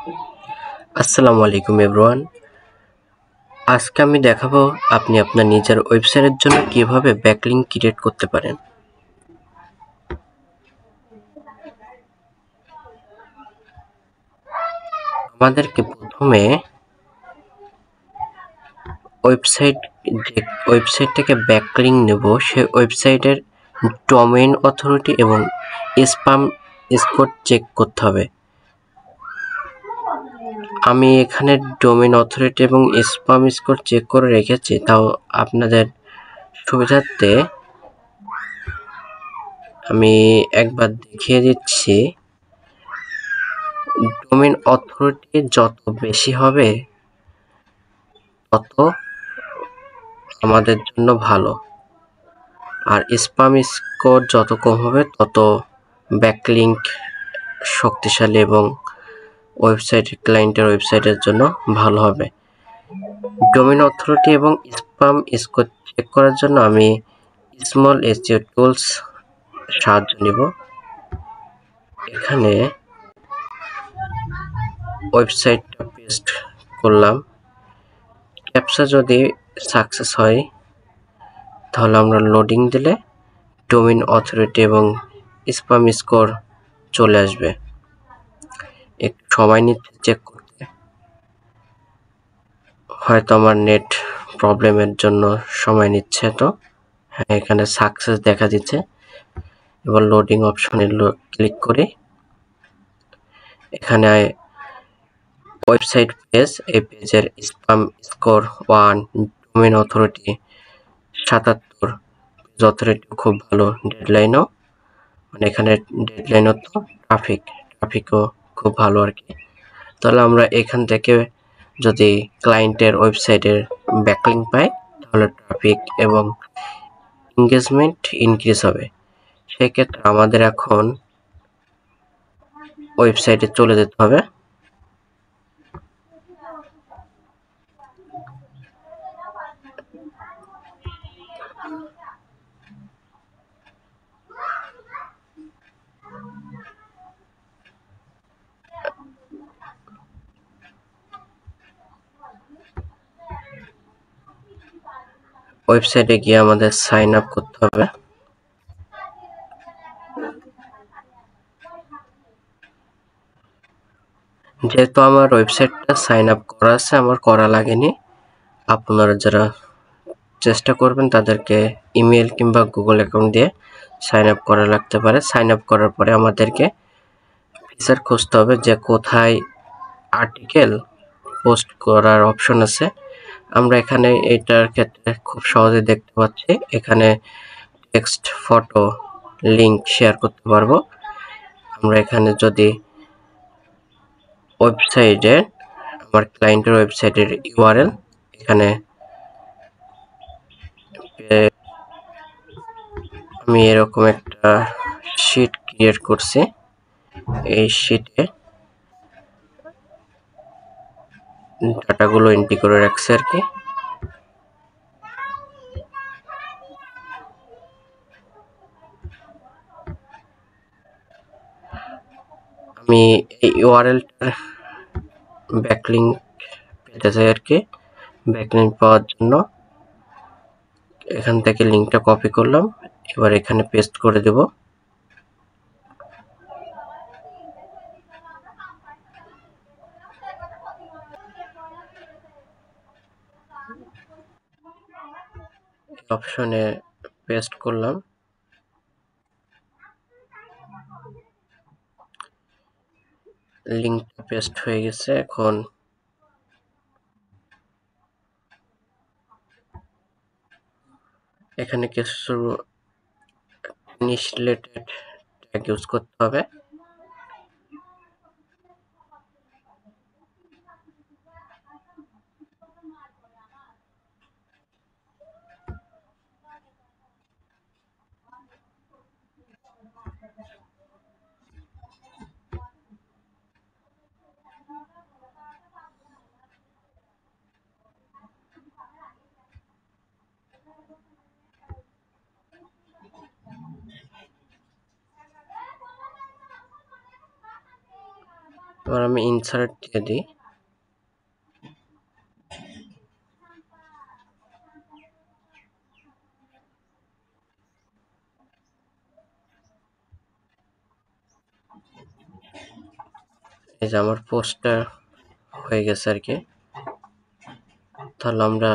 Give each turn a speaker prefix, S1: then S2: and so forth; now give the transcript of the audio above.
S1: আসসালামু আলাইকুম এভরিওয়ান। আজকে আমি দেখাবো আপনি আপনার নিজের ওয়েবসাইটের জন্য কিভাবে ব্যাকলিংক ক্রিয়েট করতে পারেন। আমাদেরকে প্রথমে যে ওয়েবসাইট থেকে ব্যাকলিংক নেব সেই ওয়েবসাইটের ডোমেইন অথরিটি এবং স্প্যাম স্কোর চেক করতে হবে। আমি এখানে ডোমেইন অথরিটি এবং স্প্যাম স্কোর চেক করে রেখেছি, তাও আপনাদের সুবিধার্থে আমি একবার দেখিয়ে দিচ্ছি। ডোমেইন অথরিটি যত বেশি হবে তত আমাদের জন্য ভালো, আর স্প্যাম স্কোর যত কম হবে তত ব্যাকলিংক শক্তিশালী এবং ক্লায়েন্টের ওয়েবসাইটের জন্য ভালো হবে। ডোমেইন অথরিটি এবং স্প্যাম স্কোর চেক করার জন্য আমি স্মল এসইও টুলস সাহায্য নিব। এখানে ওয়েবসাইটটা পেস্ট করলাম। ক্যাপচা যদি সাকসেস হয় তাহলে আমরা লোডিং দিলে ডোমেইন অথরিটি এবং স্প্যাম স্কোর চলে আসবে। একটু সময় নিচ্ছে চেক করতে, হয়তো আমার নেট প্রবলেমের জন্য সময় নিচ্ছে। তো হ্যাঁ, এখানে সাকসেস দেখা দিচ্ছে। এবার লোডিং অপশনে ক্লিক করে এখানে ওয়েবসাইট পেজ, এই পেজের spam score 1, domain authority 77, page authority খুব ভালো, ডেডলাইনও মানে এখানে ডেডলাইনও তো ট্রাফিকও খুব ভালো আর কি। তাহলে আমরা এখান থেকে যদি ক্লায়েন্টের ওয়েবসাইটের ব্যাকলিংক পাই তাহলে ট্রাফিক এবং এঙ্গেজমেন্ট ইনক্রিজ হবে। সেক্ষেত্রে আমাদের এখন ওয়েবসাইটে চলে যেতে হবে। ওয়েবসাইটে গিয়ে আমাদের সাইন আপ করতে হবে। যেহেতু আমার ওয়েবসাইটটা সাইন আপ করা আছে, আমার করা লাগেনি। আপনারা যারা চেষ্টা করবেন তাদেরকে ইমেল কিংবা গুগল অ্যাকাউন্ট দিয়ে সাইন আপ করা লাগতে পারে। সাইন আপ করার পরে আমাদেরকে ফিচার খুঁজতে হবে যে কোথায় আর্টিকেল পোস্ট করার অপশন আছে। আমরা এখানে এটার ক্ষেত্রে খুব সহজে দেখতে পাচ্ছি, এখানে টেক্সট, ফটো, লিঙ্ক শেয়ার করতে পারবো। আমরা এখানে যদি ওয়েবসাইটে আমার ক্লায়েন্টের ওয়েবসাইটের ইউআরএল এখানে আমি এরকম একটা শিট ক্রিয়েট করছি। এই শিটে ডাটাগুলো এন্ট্রি করে রাখছি আর কি। আমি এই ইউআরএলটার ব্যাকলিংক পেতে চাই আর কি। ব্যাকলিংক পাওয়ার জন্য এখান থেকে লিঙ্কটা কপি করলাম, এবার এখানে পেস্ট করে দেব। অপশনে পেস্ট করলাম। লিঙ্কটা পেস্ট হয়ে গেছে। এখন এখানে কিছু নিশ রিলেটেড ট্যাগ ইউজ করতে হবে। এবার আমি ইনসার্ট দিয়ে দিই। এই যে আমার পোস্টটা হয়ে গেছে আর কি। তাহলে আমরা